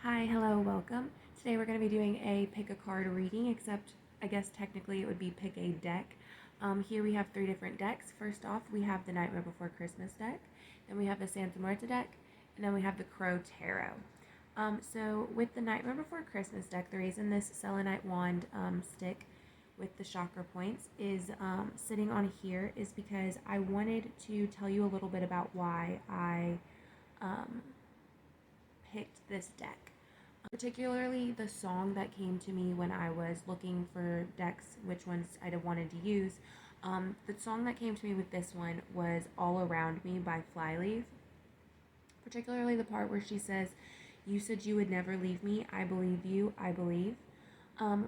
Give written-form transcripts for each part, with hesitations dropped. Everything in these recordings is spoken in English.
Hi, hello, welcome. Today we're going to be doing a pick a card reading, except I guess technically it would be pick a deck. Here we have three different decks. First off, we have the Nightmare Before Christmas deck, then we have the Santa Muerte deck, and then we have the Crow Tarot. So with the Nightmare Before Christmas deck, the reason this selenite wand stick with the chakra points is sitting on here is because I wanted to tell you a little bit about why I picked this deck. Particularly the song that came to me when I was looking for decks, which ones I'd have wanted to use. The song that came to me with this one was All Around Me by Flyleaf. Particularly the part where she says, "You said you would never leave me. I believe you. I believe."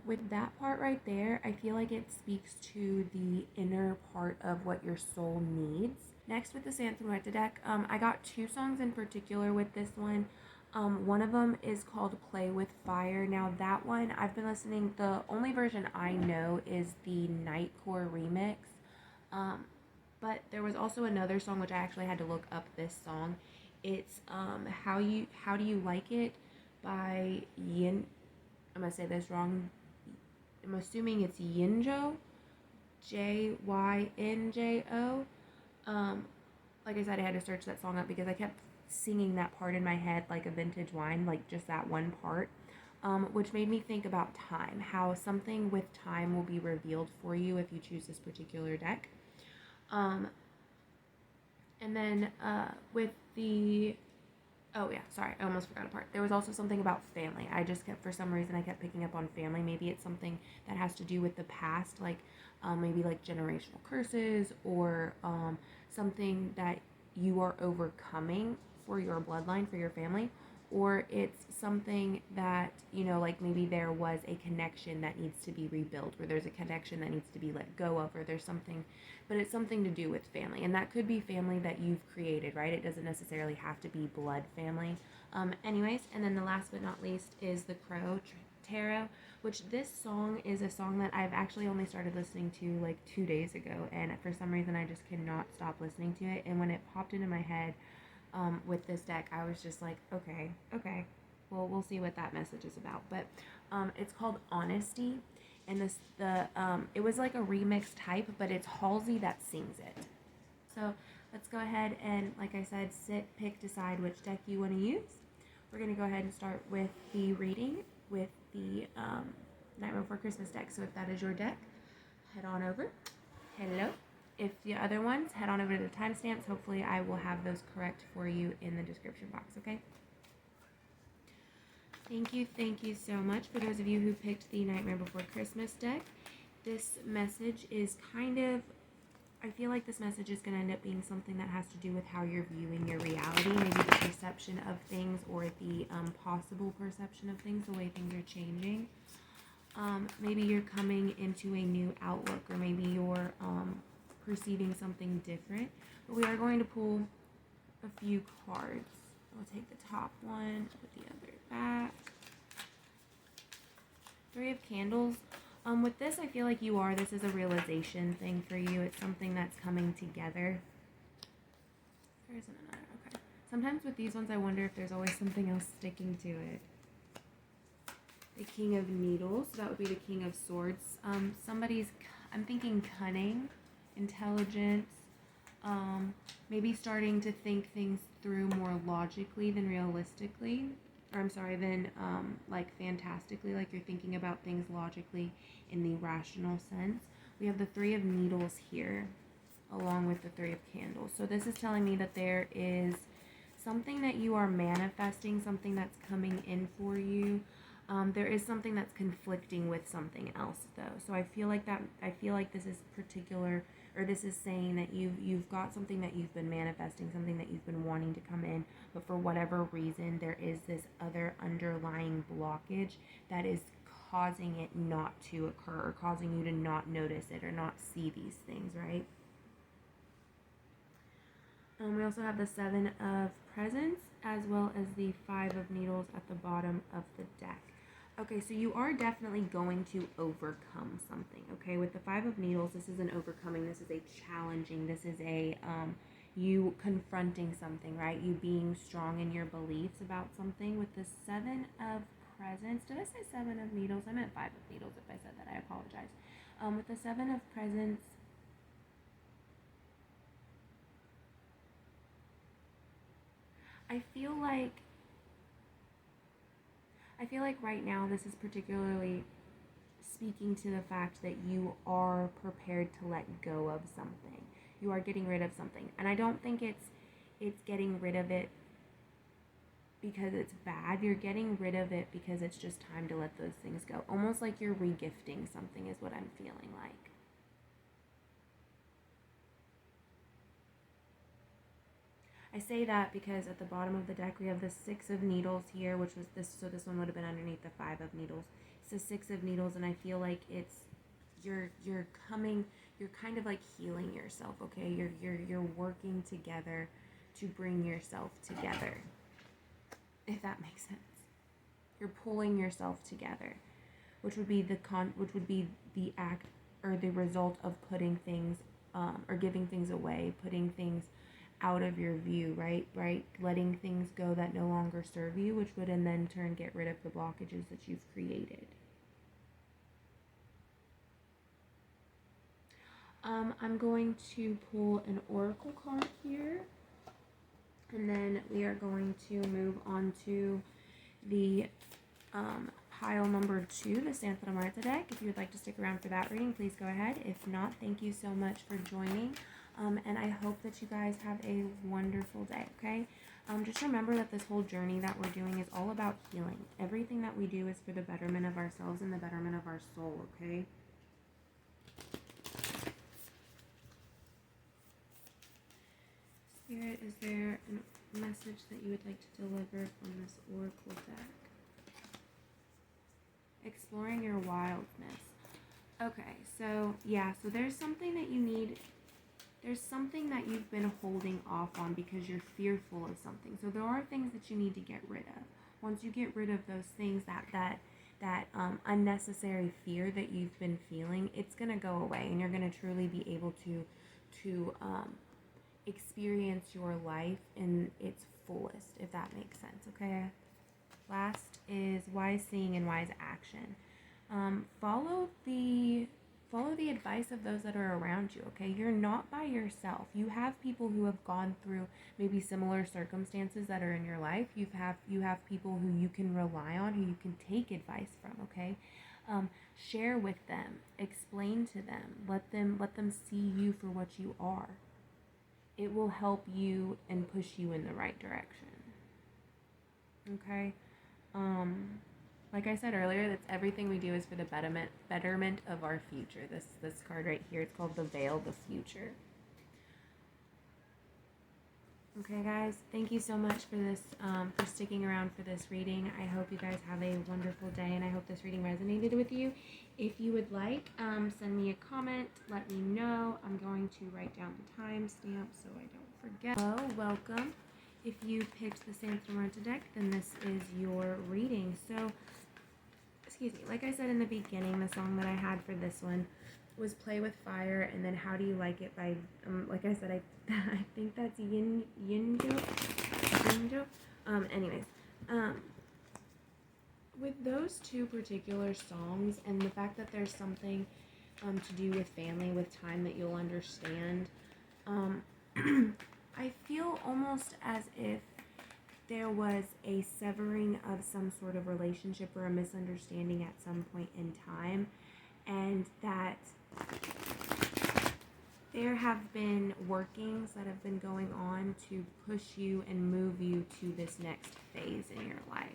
With that part right there, I feel like it speaks to the inner part of what your soul needs. Next, with the Santa Muerte deck, I got two songs in particular with this one. One of them is called Play with Fire. Now that one, I've been listening, the only version I know is the Nightcore remix. But there was also another song which I actually had to look up this song. It's How Do You Like It by Yin. I'm gonna say this wrong. I'm assuming it's Yinjo, Jynjo. Like I said, I had to search that song up because I kept singing that part in my head like a vintage wine, like just that one part, which made me think about time, how something with time will be revealed for you if you choose this particular deck. And then with the oh yeah, sorry, I almost forgot a part. There was also something about family. I just kept, for some reason, I kept picking up on family. Maybe it's something that has to do with the past, like maybe like generational curses or something that you are overcoming for your bloodline, for your family, or it's something that, like maybe there was a connection that needs to be rebuilt, or there's a connection that needs to be let go of, or there's something, but it's something to do with family. And that could be family that you've created, right? It doesn't necessarily have to be blood family. Anyways, and then the last but not least is the Crow Tarot, which this song is a song that I've actually only started listening to like 2 days ago, and for some reason I just cannot stop listening to it. And when it popped into my head with this deck, I was just like, okay, well, we'll see what that message is about. But it's called Honesty, and it was like a remix type, but it's Halsey that sings it. So let's go ahead and, like I said, sit, pick, decide which deck you want to use. We're going to go ahead and start with the reading with the Nightmare Before Christmas deck. So if that is your deck, head on over. Hello. If the other ones, head on over to the timestamps. Hopefully I will have those correct for you in the description box, okay? Thank you so much for those of you who picked the Nightmare Before Christmas deck. This message is I feel like this message is going to end up being something that has to do with how you're viewing your reality, maybe the perception of things, or the possible perception of things, the way things are changing. Maybe you're coming into a new outlook, or maybe you're perceiving something different. But we are going to pull a few cards. I'll take the top one, put the other back. Three of Candles. With this, I feel like this is a realization thing for you. It's something that's coming together. There isn't another, okay. Sometimes with these ones, I wonder if there's always something else sticking to it. The King of Needles, so that would be the King of Swords. I'm thinking cunning, intelligence, maybe starting to think things through more logically than realistically. Than like fantastically, like you're thinking about things logically in the rational sense. We have the Three of Needles here, along with the Three of Candles. So this is telling me that there is something that you are manifesting, something that's coming in for you. There is something that's conflicting with something else, though. So I feel like this is particular, or this is saying that you've got something that you've been manifesting, something that you've been wanting to come in, but for whatever reason, there is this other underlying blockage that is causing it not to occur, or causing you to not notice it or not see these things, right? We also have the Seven of Presents, as well as the Five of Needles at the bottom of the deck. Okay, so you are definitely going to overcome something, okay? With the Five of Needles, this is an overcoming, this is a challenging, this is a, you confronting something, right? You being strong in your beliefs about something. With the Seven of Presents, did I say Seven of Needles? I meant Five of Needles. If I said that, I apologize. With the Seven of Presents, I feel like right now this is particularly speaking to the fact that you are prepared to let go of something. You are getting rid of something. And I don't think it's getting rid of it because it's bad. You're getting rid of it because it's just time to let those things go. Almost like you're regifting something is what I'm feeling like. I say that because at the bottom of the deck we have the Six of Needles here, which was this, so this one would have been underneath the Five of Needles. It's the Six of Needles, and I feel like it's you're kind of like healing yourself, okay? You're working together to bring yourself together. If that makes sense. You're pulling yourself together, which would be the act or the result of putting things or giving things away, putting things out of your view, right? Letting things go that no longer serve you, which would in then turn get rid of the blockages that you've created. I'm going to pull an oracle card here, and then we are going to move on to the pile number 2, the Santa Muerte deck. If you would like to stick around for that reading, please go ahead. If not, thank you so much for joining, and I hope that you guys have a wonderful day, okay? Just remember that this whole journey that we're doing is all about healing. Everything that we do is for the betterment of ourselves and the betterment of our soul, okay? Spirit, is there a message that you would like to deliver from this oracle deck? Exploring your wildness. Okay, so yeah, so there's something that you need. There's something that you've been holding off on because you're fearful of something. So there are things that you need to get rid of. Once you get rid of those things, that unnecessary fear that you've been feeling, it's gonna go away, and you're gonna truly be able to experience your life in its fullest, if that makes sense, okay? Last is wise seeing and wise action. Follow the advice of those that are around you, okay? You're not by yourself. You have people who have gone through maybe similar circumstances that are in your life. You have people who you can rely on, who you can take advice from, okay? Share with them, explain to them, let them see you for what you are. It will help you and push you in the right direction. Okay? Like I said earlier, that's everything we do is for the betterment of our future. This card right here, it's called the Veil, the Future. Okay, guys, thank you so much for this, for sticking around for this reading. I hope you guys have a wonderful day, and I hope this reading resonated with you. If you would like, send me a comment, let me know. I'm going to write down the timestamp so I don't forget. Hello, welcome. If you picked the Santa Muerte deck, then this is your reading. So, excuse me, like I said in the beginning, the song that I had for this one was Play with Fire, and then How Do You Like It by, like I said, I think that's Yinjo. Anyways, with those two particular songs, and the fact that there's something to do with family, with time that you'll understand, I feel almost as if there was a severing of some sort of relationship or a misunderstanding at some point in time, and that there have been workings that have been going on to push you and move you to this next phase in your life.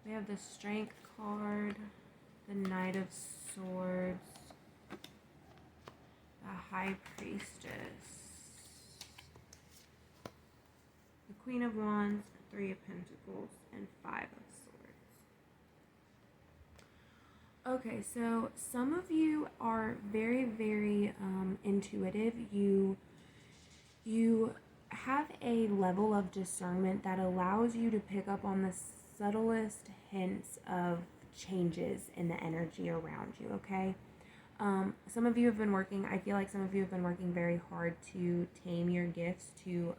We have the Strength card, the Knight of Swords, the High Priestess, the Queen of Wands, the Three of Pentacles, and Five of Swords. Okay, so some of you are very, very intuitive. You have a level of discernment that allows you to pick up on the subtlest hints of changes in the energy around you, okay? Some of you have been working, I feel like some of you have been working very hard to tame your gifts, to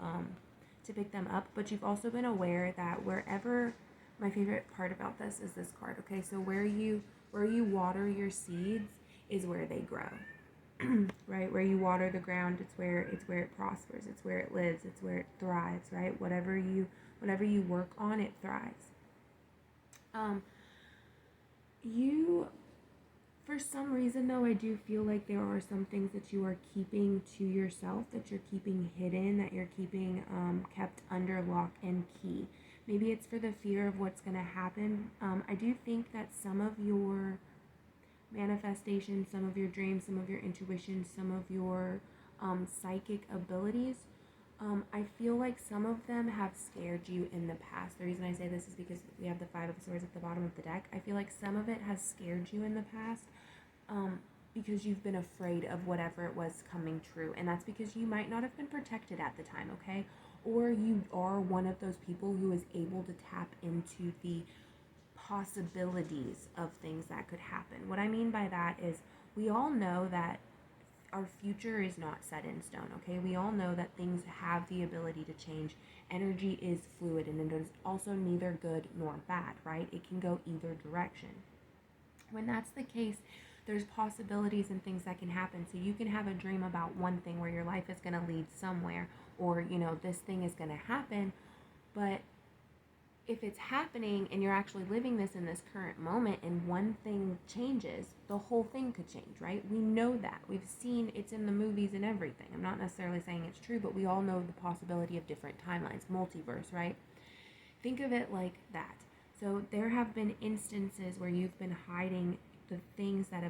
pick them up, but you've also been aware that wherever, my favorite part about this is this card, okay? So where you water your seeds is where they grow. Right? Where you water the ground, it's where it prospers, it's where it lives, it's where it thrives, right? Whatever you work on, it thrives. You, for some reason though, I do feel like there are some things that you are keeping to yourself, that you're keeping hidden, that you're keeping kept under lock and key. Maybe it's for the fear of what's going to happen. I do think that some of your manifestation, some of your dreams, some of your intuition, some of your psychic abilities, I feel like some of them have scared you in the past. The reason I say this is because we have the Five of Swords at the bottom of the deck. I feel like some of it has scared you in the past because you've been afraid of whatever it was coming true. And that's because you might not have been protected at the time, okay? Or you are one of those people who is able to tap into the possibilities of things that could happen. What I mean by that is we all know that our future is not set in stone, okay? We all know that things have the ability to change. Energy is fluid, and it is also neither good nor bad, right? It can go either direction. When that's the case, there's possibilities and things that can happen. So you can have a dream about one thing where your life is going to lead somewhere, or, you know, this thing is going to happen, but if it's happening and you're actually living this in this current moment and one thing changes, the whole thing could change, right? We know that. We've seen it's in the movies and everything. I'm not necessarily saying it's true, but we all know the possibility of different timelines, multiverse, right? Think of it like that. So there have been instances where you've been hiding the things that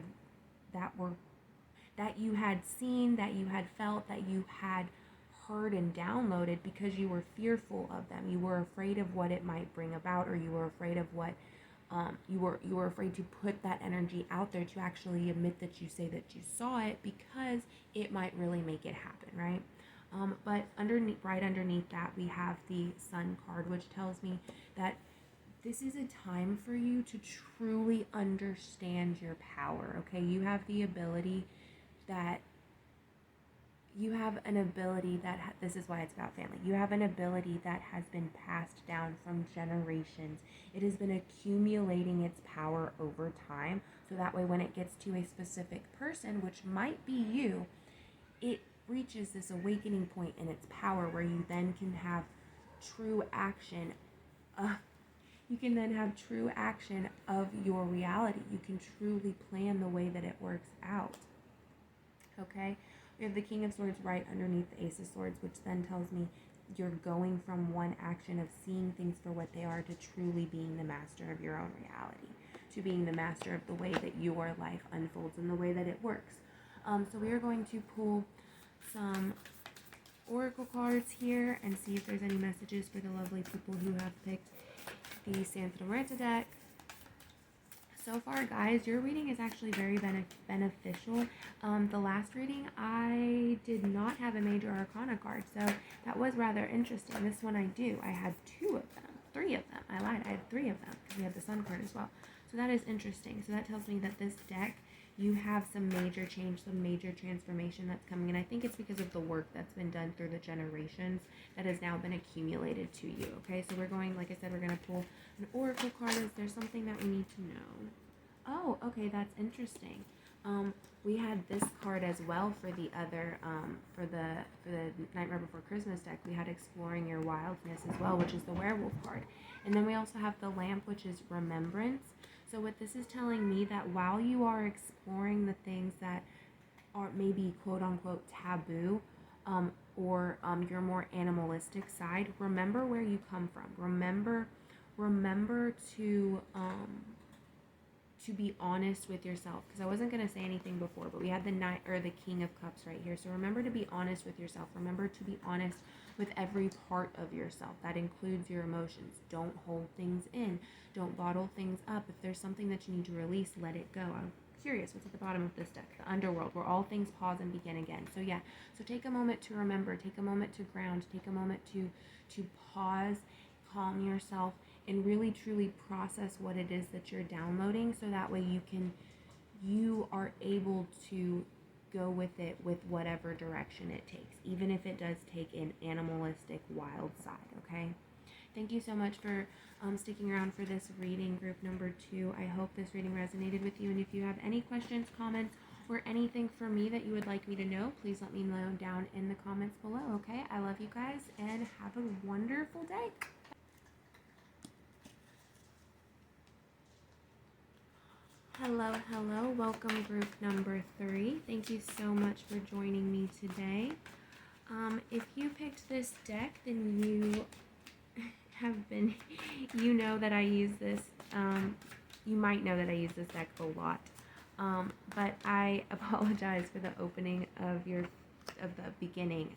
you had seen, that you had felt, that you had heard and downloaded because you were fearful of them. You were afraid of what it might bring about, or you were afraid of what you were afraid to put that energy out there, to actually admit that you say that you saw it, because it might really make it happen, right? But right underneath that, we have the Sun card, which tells me that this is a time for you to truly understand your power, okay? You have the ability that this is why it's about family. You have an ability that has been passed down from generations. It has been accumulating its power over time. So that way when it gets to a specific person, which might be you, it reaches this awakening point in its power where you then can have true action. You can then have true action of your reality. You can truly plan the way that it works out. Okay? We have the King of Swords right underneath the Ace of Swords, which then tells me you're going from one action of seeing things for what they are to truly being the master of your own reality, to being the master of the way that your life unfolds and the way that it works. So we are going to pull some oracle cards here and see if there's any messages for the lovely people who have picked the Santa Muerte deck. So far, guys, your reading is actually very beneficial. The last reading, I did not have a major arcana card, so that was rather interesting. This one I do. I had three of them. I lied. I had three of them because we had the Sun card as well. So that is interesting. So that tells me that this deck, you have some major change, some major transformation that's coming. And I think it's because of the work that's been done through the generations that has now been accumulated to you. Okay, so we're going, like I said, we're going to pull an oracle card. Is there something that we need to know? Oh, okay, that's interesting. We had this card as well for the other, for the Nightmare Before Christmas deck. We had Exploring Your Wildness as well, which is the Werewolf card. And then we also have the Lamp, which is Remembrance. So what this is telling me, that while you are exploring the things that are maybe quote-unquote taboo, or your more animalistic side, remember where you come from. Remember to be honest with yourself, because I wasn't going to say anything before, but we had the King of Cups right here. So remember to be honest with yourself. Remember to be honest with every part of yourself. That includes your emotions. Don't hold things in. Don't bottle things up. If there's something that you need to release, let it go. I'm curious what's at the bottom of this deck. The Underworld, where all things pause and begin again. So yeah, so take a moment to remember. Take a moment to ground. Take a moment to pause, calm yourself, and really truly process what it is that you're downloading, so that way you are able to go with it with whatever direction it takes, even if it does take an animalistic wild side. Okay, thank you so much for sticking around for this reading, group number 2. I hope this reading resonated with you, and if you have any questions, comments, or anything for me that you would like me to know, please let me know down in the comments below. Okay, I love you guys, and have a wonderful day. Hello, hello, welcome group number 3. Thank you so much for joining me today. If you picked this deck, then you know that I use this, you might know that I use this deck a lot. But I apologize for the opening of the beginning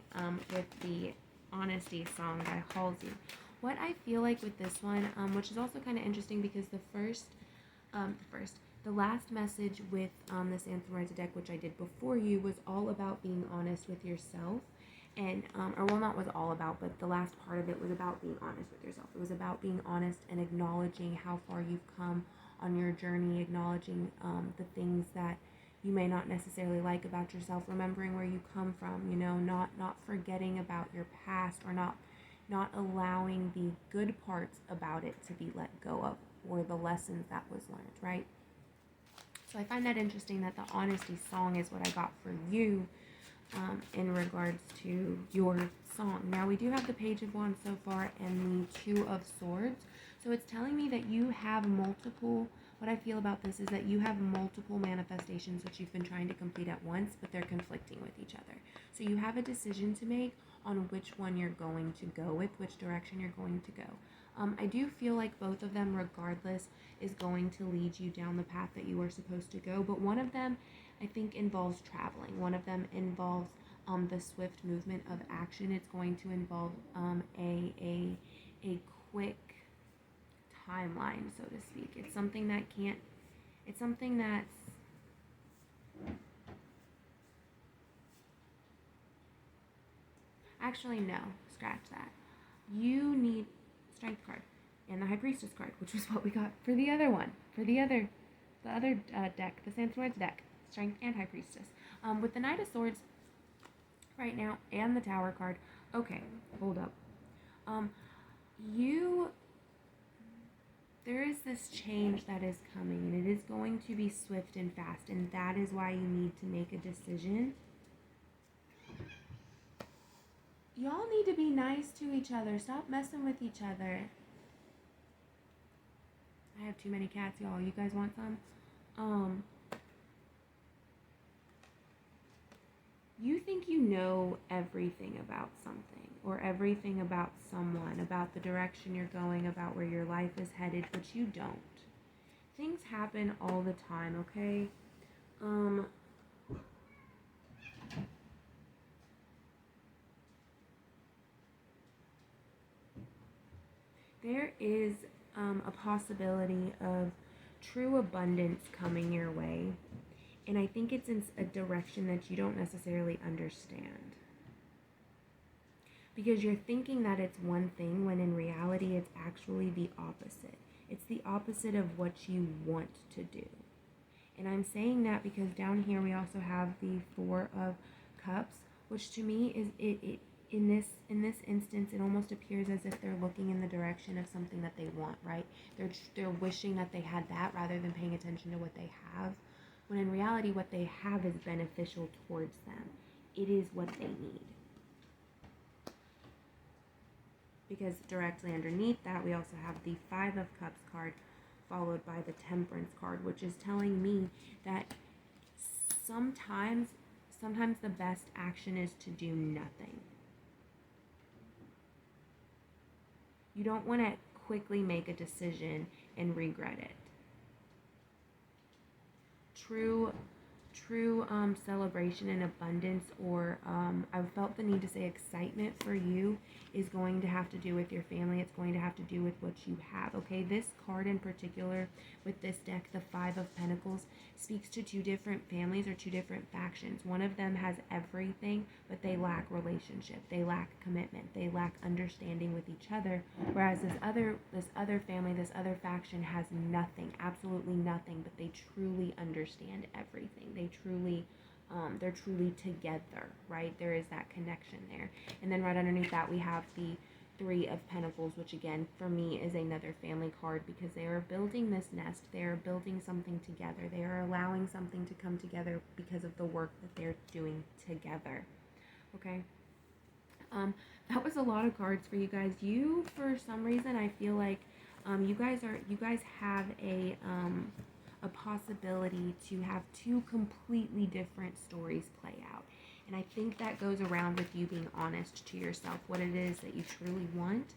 with the honesty song by Halsey. What I feel like with this one, which is also kind of interesting because the last message with this Anthem deck, which I did before you, was all about being honest with yourself. And, not was all about, but the last part of it was about being honest with yourself. It was about being honest and acknowledging how far you've come on your journey, acknowledging the things that you may not necessarily like about yourself, remembering where you come from, not forgetting about your past, or not allowing the good parts about it to be let go of, or the lessons that was learned, right? So I find that interesting that the honesty song is what I got for you in regards to your song. Now we do have the Page of Wands so far and the Two of Swords. So it's telling me that you have multiple, what I feel about this is that you have multiple manifestations that you've been trying to complete at once, but they're conflicting with each other. So you have a decision to make on which one you're going to go with, which direction you're going to go. I do feel like both of them, regardless, is going to lead you down the path that you are supposed to go. But one of them, I think, involves traveling. One of them involves the swift movement of action. It's going to involve a quick timeline, so to speak. It's something that's actually, no, scratch that. You need Strength card and the High Priestess card, which was what we got for the other one, the other deck, the Sandswords deck, Strength and High Priestess. With the Knight of Swords right now and the Tower card. Okay, hold up. There is this change that is coming, and it is going to be swift and fast, and that is why you need to make a decision. Y'all need to be nice to each other. Stop messing with each other. I have too many cats, y'all. You guys want some? You think you know everything about something, or everything about someone, about the direction you're going, about where your life is headed, but you don't. Things happen all the time, okay? There is a possibility of true abundance coming your way, and I think it's in a direction that you don't necessarily understand. Because you're thinking that it's one thing, when in reality it's actually the opposite. It's the opposite of what you want to do. And I'm saying that because down here we also have the Four of Cups, which to me is in this instance, it almost appears as if they're looking in the direction of something that they want, right? They're wishing that they had that rather than paying attention to what they have, when in reality what they have is beneficial towards them. It is what they need. Because directly underneath that we also have the Five of Cups card followed by the Temperance card, which is telling me that sometimes the best action is to do nothing. You don't want to quickly make a decision and regret it. True true celebration and abundance, or I felt the need to say excitement for you, is going to have to do with your family. It's going to have to do with what you have, okay? This card in particular with this deck, the Five of Pentacles, speaks to two different families or two different factions. One of them has everything, but they lack relationship. They lack commitment. They lack understanding with each other, whereas this other family, this other faction has nothing, absolutely nothing, but they truly understand everything. They're truly together, right? There is that connection there. And then right underneath that, we have the Three of Pentacles, which again, for me, is another family card, because they are building this nest. They are building something together. They are allowing something to come together because of the work that they're doing together. Okay? That was a lot of cards for you guys. You, for some reason, I feel like you guys have a possibility to have two completely different stories play out. And I think that goes around with you being honest to yourself, what it is that you truly want.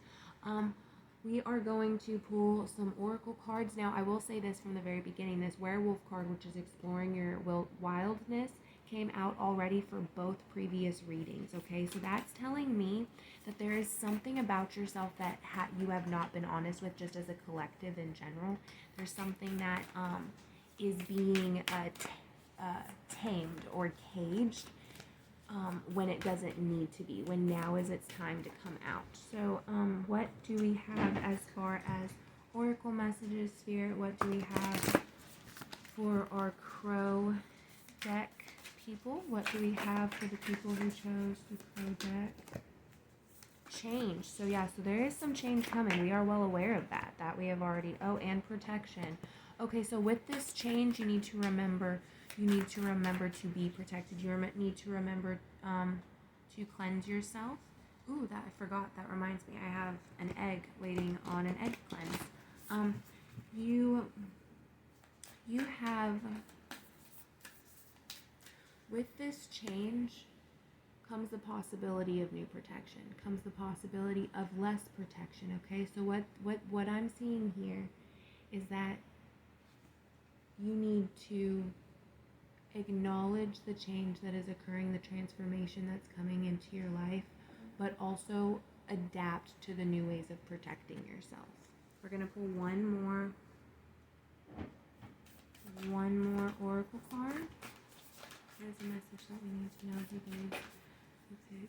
We are going to pull some oracle cards. Now, I will say this from the very beginning. This werewolf card, which is exploring your wildness, came out already for both previous readings, okay? So that's telling me that there is something about yourself that you have not been honest with, just as a collective in general. There's something that is being tamed or caged when it doesn't need to be, when now is its time to come out. So what do we have as far as oracle messages, Spirit? What do we have for our Crow deck people? What do we have for the people who chose the Crow deck? Change. So yeah, so there is some change coming. We are well aware of that we have already. Oh, and protection. Okay, so with this change, you need to remember to be protected. You need to remember to cleanse yourself. Ooh, that I forgot. That reminds me, I have an egg waiting on an egg cleanse. You have, with this change comes the possibility of new protection, comes the possibility of less protection, okay? So what I'm seeing here is that you need to acknowledge the change that is occurring, the transformation that's coming into your life, but also adapt to the new ways of protecting yourself. We're going to pull one more oracle card. There's a message that we need to know today. Okay.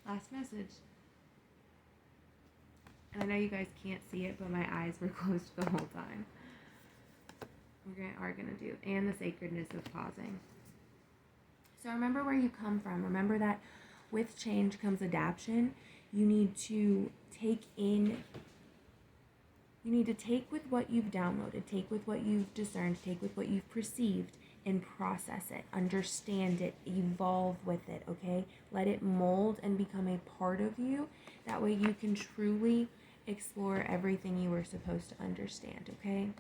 Last message. And I know you guys can't see it, but my eyes were closed the whole time. We are going to do, and the sacredness of pausing. So remember where you come from. Remember that with change comes adaptation. You need to take with what you've downloaded, take with what you've discerned, take with what you've perceived, and process it, understand it, evolve with it, okay? Let it mold and become a part of you. That way you can truly explore everything you were supposed to understand, okay?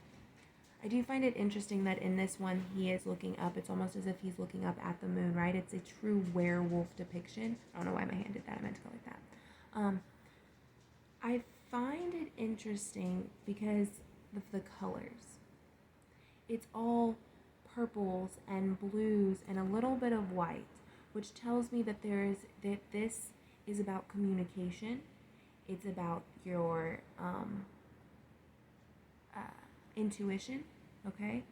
I do find it interesting that in this one, he is looking up. It's almost as if he's looking up at the moon, right? It's a true werewolf depiction. I don't know why my hand did that. I meant to go like that. I find it interesting because of the colors. It's all purples and blues and a little bit of white, which tells me that this is about communication. It's about your intuition, okay?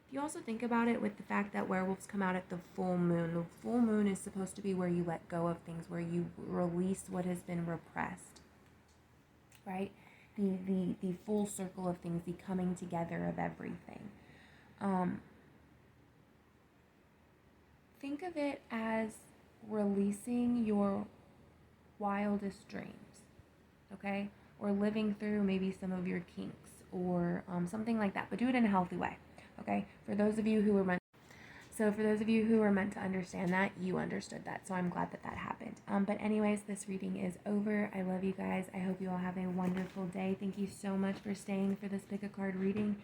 If you also think about it with the fact that werewolves come out at the full moon is supposed to be where you let go of things, where you release what has been repressed, right? The full circle of things, the coming together of everything. Think of it as releasing your wildest dreams, okay? Or living through maybe some of your kinks or something like that, but do it in a healthy way, okay? For those of you who were meant to understand that, you understood that, so I'm glad that happened. But anyways, this reading is over. I love you guys. I hope you all have a wonderful day. Thank you so much for staying for this Pick a Card reading.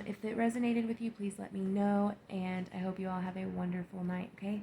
If it resonated with you, please let me know, and I hope you all have a wonderful night, okay?